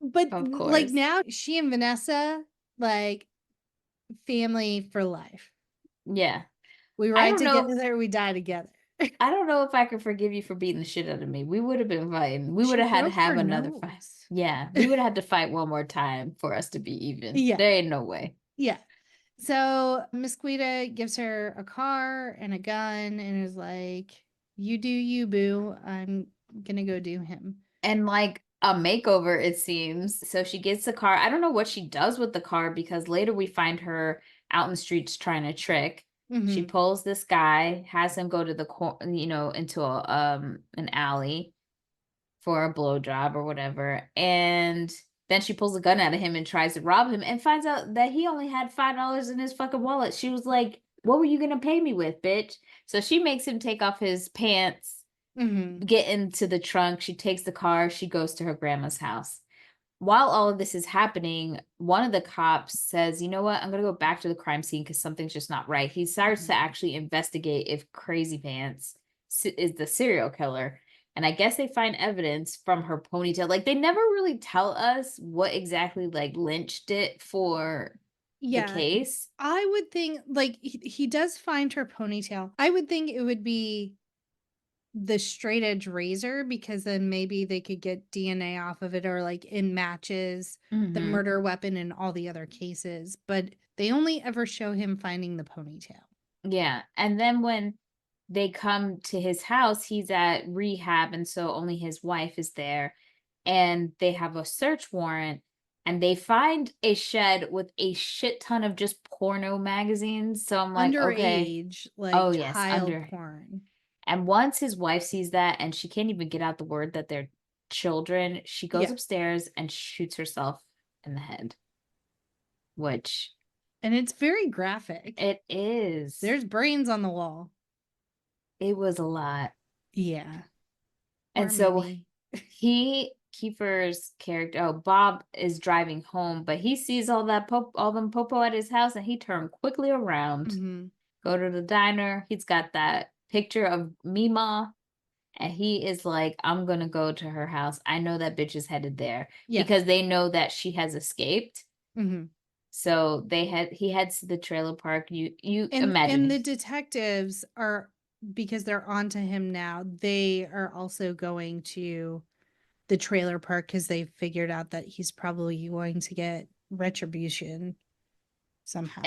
But like now she and Vanessa, like family for life. Yeah. We ride together, we die together. I don't know if I could forgive you for beating the shit out of me. We would have been fighting. We would have had to have another fight. Yeah. We would have had to fight one more time for us to be even. Yeah. There ain't no way. Yeah. So Mesquita gives her a car and a gun and is like, you do you, boo. I'm gonna go do him. And like a makeover, it seems. So she gets the car. I don't know what she does with the car because later we find her out in the streets trying to trick. She pulls this guy, has him go to the into an alley for a blowjob or whatever, and then she pulls a gun out of him and tries to rob him, and finds out that he only had $5 in his fucking wallet. She was like, "What were you gonna pay me with, bitch?" So she makes him take off his pants, get into the trunk. She takes the car. She goes to her grandma's house. while all of this is happening, one of the cops says, you know what, I'm going to go back to the crime scene because something's just not right. He starts to actually investigate if Crazy Pants is the serial killer. And I guess they find evidence from her ponytail. Like, they never really tell us what exactly, like, lynched it for the case. I would think, like, he does find her ponytail. I would think it would be the straight edge razor, because then maybe they could get DNA off of it, or like it matches the murder weapon in all the other cases. But they only ever show him finding the ponytail. Yeah. And then when they come to his house, he's at rehab, and so only his wife is there, and they have a search warrant, and they find a shed with a shit ton of just porno magazines. So I'm like, okay, Like, oh yes, child porn. And once his wife sees that, and she can't even get out the word that they're children, she goes upstairs and shoots herself in the head. And it's very graphic. It is. There's brains on the wall. It was a lot. Yeah. And so Kiefer's character, Bob, is driving home, but he sees all them popo at his house, and he turned quickly around, go to the diner. He's got that picture of Mima, and he is like, I'm gonna go to her house. I know that bitch is headed there, because they know that she has escaped. So he heads to the trailer park. You imagine. And the detectives are, because they're onto him now, they are also going to the trailer park because they figured out that he's probably going to get retribution somehow.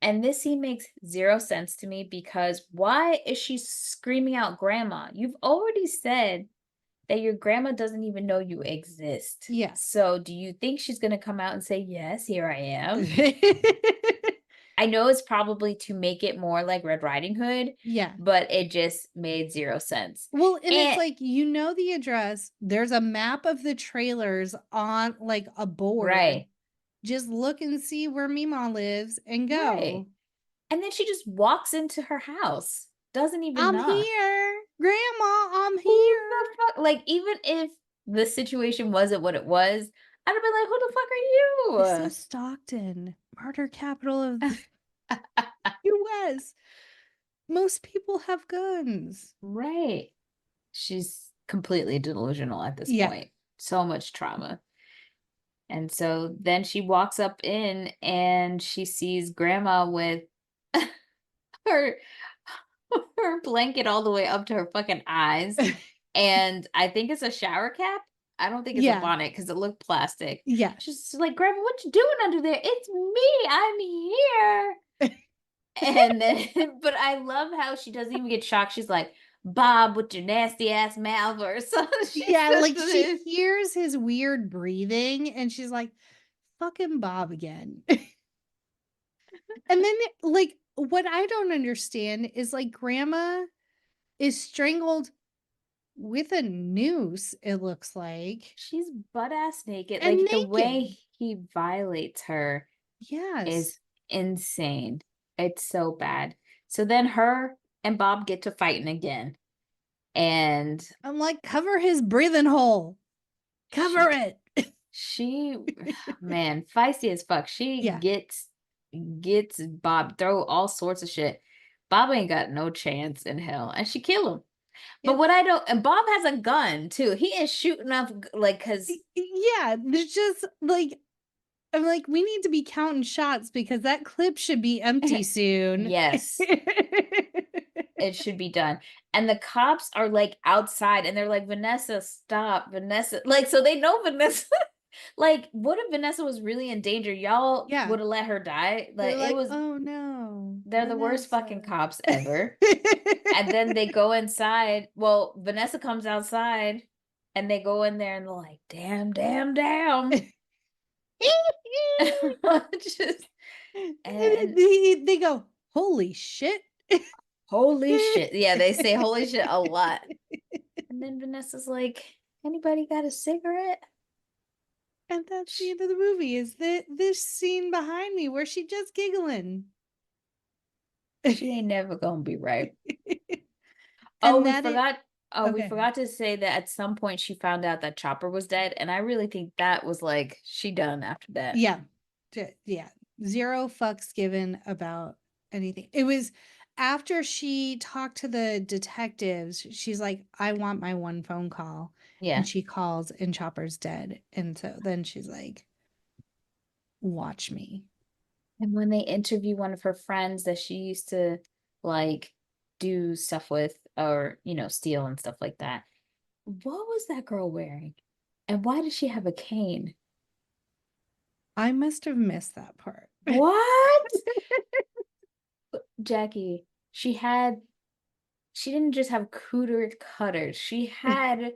And this scene makes zero sense to me, because why is she screaming out grandma? You've already said that your grandma doesn't even know you exist. Yeah. So do you think she's going to come out and say, yes, here I am? I know it's probably to make it more like Red Riding Hood. Yeah. But it just made zero sense. Well, and it's like, the address. There's a map of the trailers on like a board. Right. Just look and see where Mima lives and go. Right. And then she just walks into her house. Doesn't even knock. I'm here. Grandma, I'm here. Like, even if the situation wasn't what it was, I'd have been like, who the fuck are you? This is Stockton, murder capital of the U.S. Most people have guns. Right. She's completely delusional at this point. So much trauma. And so then she walks up in, and she sees grandma with her blanket all the way up to her fucking eyes. And I think it's a shower cap. I don't think it's a bonnet, because it looked plastic. Yeah. She's like, grandma, what you doing under there? It's me. I'm here. And then, but I love how she doesn't even get shocked. She's like, Bob, with your nasty ass mouth, or something. Like, she hears his weird breathing, and she's like, fucking Bob again. And then, like, what I don't understand is, like, grandma is strangled with a noose, it looks like. She's butt-ass naked. And like, naked. The way he violates her is insane. It's so bad. So then her and Bob get to fighting again. And I'm like, cover his breathing hole. Cover it. She, man, feisty as fuck. She gets Bob, throw all sorts of shit. Bob ain't got no chance in hell. And she kill him. But what I don't, and Bob has a gun too. He is shooting off, like, because. Yeah, there's just, like, I'm like, we need to be counting shots, because that clip should be empty soon. Yes. It should be done. And the cops are, like, outside, and they're like, Vanessa, stop, Vanessa. Like, so they know Vanessa. Like, what if Vanessa was really in danger? Y'all would have let her die. Like, it was. Oh no. They're Vanessa. The worst fucking cops ever. And then they go inside. Well, Vanessa comes outside, and they go in there, and they're like, damn. And they go, holy shit. Holy shit. Yeah, they say holy shit a lot. And then Vanessa's like, anybody got a cigarette? And that's the end of the movie, is this scene behind me where she just giggling. She ain't never gonna be right. Oh, we forgot Oh, we Okay. forgot to say that at some point she found out that Chopper was dead, and I really think that was like she done after that. Yeah. Yeah. Zero fucks given about anything. It was after she talked to the detectives, she's like, I want my one phone call. Yeah. And she calls and Chopper's dead. And so then she's like, watch me. And when they interview one of her friends that she used to like do stuff with or, you know, steal and stuff like that, what was that girl wearing? And why does she have a cane? I must have missed that part. What? Jackie, she didn't just have cooter cutters. She had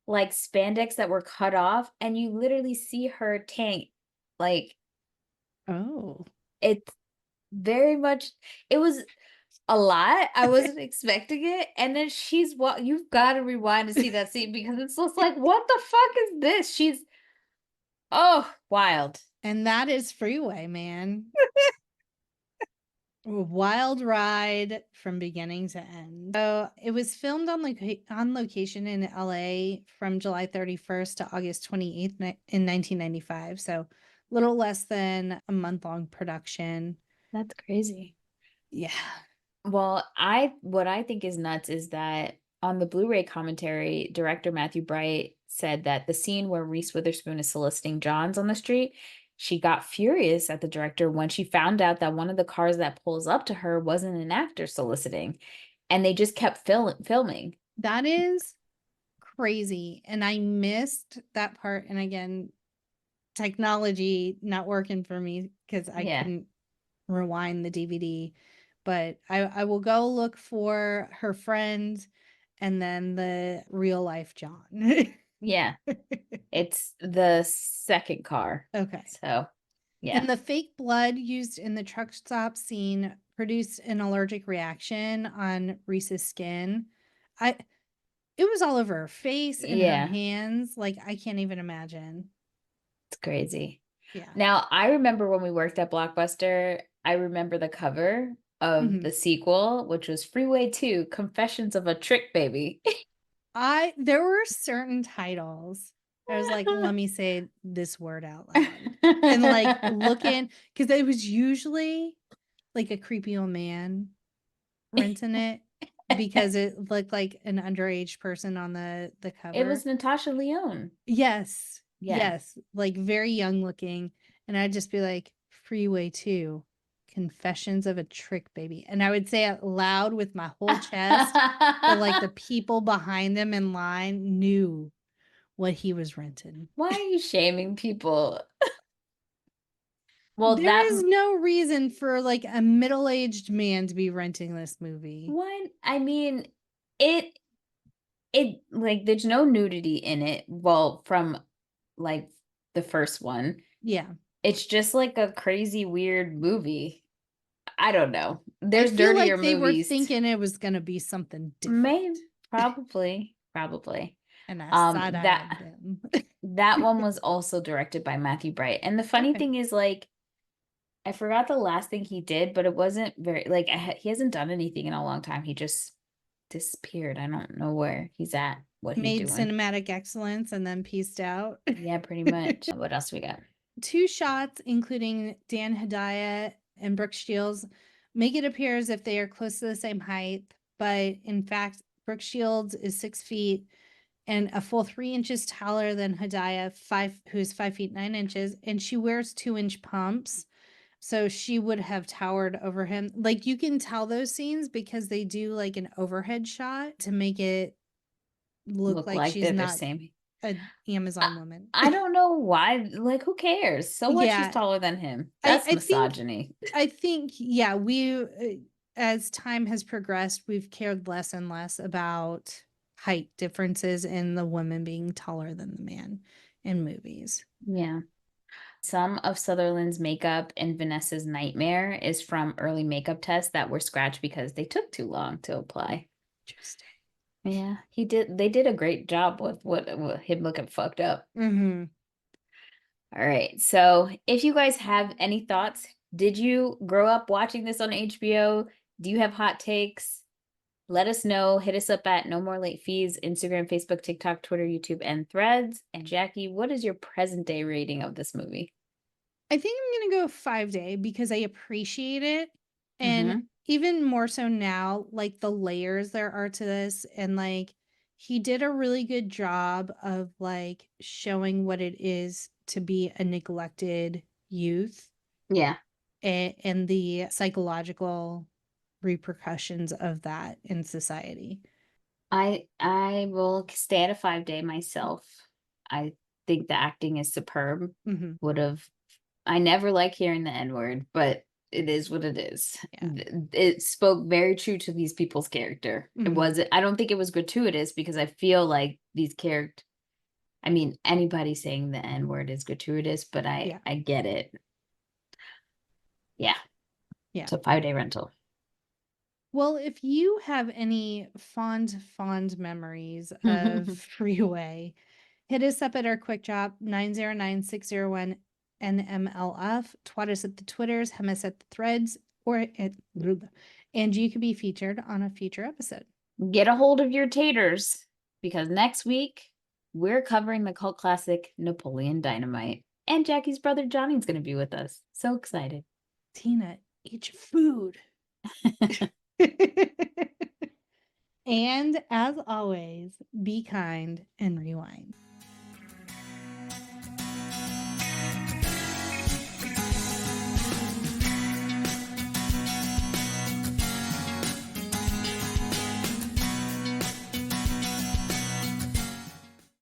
like spandex that were cut off, and you literally see her tank. Like, Oh. it's very much, it was a lot. I wasn't expecting it. And then you've got to rewind to see that scene because it's just like, what the fuck is this? Oh, wild. And that is Freeway, man. A wild ride from beginning to end. So it was filmed on location in LA from July 31st to August 28th in 1995. So a little less than a month-long production. That's crazy. Yeah. Well, what I think is nuts is that on the Blu-ray commentary, director Matthew Bright said that the scene where Reese Witherspoon is soliciting Johns on the street, she got furious at the director when she found out that one of the cars that pulls up to her wasn't an actor soliciting, and they just kept filming. That is crazy. And I missed that part. And again, technology not working for me because I couldn't rewind the DVD. But I will go look for her friend and then the real life John. Yeah. It's the second car. Okay. So, yeah. And the fake blood used in the truck stop scene produced an allergic reaction on Reese's skin. It was all over her face and her hands. Like, I can't even imagine. It's crazy. Yeah. Now, I remember when we worked at Blockbuster, I remember the cover of the sequel, which was Freeway 2, Confessions of a Trick Baby. There were certain titles. I was like, let me say this word out loud. And like looking, because it was usually like a creepy old man renting it because it looked like an underage person on the cover. It was Natasha Lyonne. Yes. Yeah. Yes. Like very young looking. And I'd just be like, Freeway 2, Confessions of a Trick Baby. And I would say it loud with my whole chest. But like the people behind them in line knew what he was renting. Why are you shaming people? Well, there is no reason for like a middle-aged man to be renting this movie. One, I mean, it like there's no nudity in it. Well, from like the first one. Yeah. It's just like a crazy weird movie. I don't know. There's I feel dirtier like they movies. were thinking it was gonna be something different. Maybe, probably. And I side-eyed them. That one was also directed by Matthew Bright. And the funny thing is, like, I forgot the last thing he did, but it wasn't very like he hasn't done anything in a long time. He just disappeared. I don't know where he's at. What Made he's doing. cinematic excellence and then pieced out. Yeah, pretty much. What else we got? 2 shots, including Dan Hedaya and Brooke Shields, make it appear as if they are close to the same height, but in fact, Brooke Shields is 6 feet and a full 3 inches taller than Hedaya, who's 5 feet 9 inches, and she wears 2-inch pumps. So she would have towered over him. Like, you can tell those scenes because they do like an overhead shot to make it look like she's not same. an Amazon woman. I don't know why. Like, who cares? So what? She's taller than him. That's misogyny. I think, yeah, we, as time has progressed, we've cared less and less about height differences in the woman being taller than the man in movies. Yeah. Some of Sutherland's makeup in Vanessa's Nightmare is from early makeup tests that were scratched because they took too long to apply. Interesting. Yeah, they did a great job with him looking fucked up. Mm-hmm. All right. So if you guys have any thoughts, did you grow up watching this on HBO? Do you have hot takes? Let us know. Hit us up at No More Late Fees, Instagram, Facebook, TikTok, Twitter, YouTube, and Threads. And Jackie, what is your present day rating of this movie? I think I'm going to go 5-day because I appreciate it. And Mhm. even more so now, like the layers there are to this. And like, he did a really good job of like showing what it is to be a neglected youth Yeah. and the psychological repercussions of that in society. I will stay at a 5-day myself. I think the acting is superb. Mhm. I never like hearing the N-word, but it is what it is. Yeah. It spoke very true to these people's character. It Mhm. wasn't, I don't think it was gratuitous because I feel like these characters, I mean, anybody saying the N-word is gratuitous, but Yeah. I get it. Yeah. Yeah. It's a 5-day rental. Well, if you have any fond memories of Freeway, hit us up at our quick drop 909-601 NMLF. Twat us at the Twitters, hem us at the threads, and you could be featured on a future episode. Get a hold of your taters because next week we're covering the cult classic Napoleon Dynamite. And Jackie's brother Johnny's going to be with us. So excited. Tina, eat your food. And as always, be kind and rewind.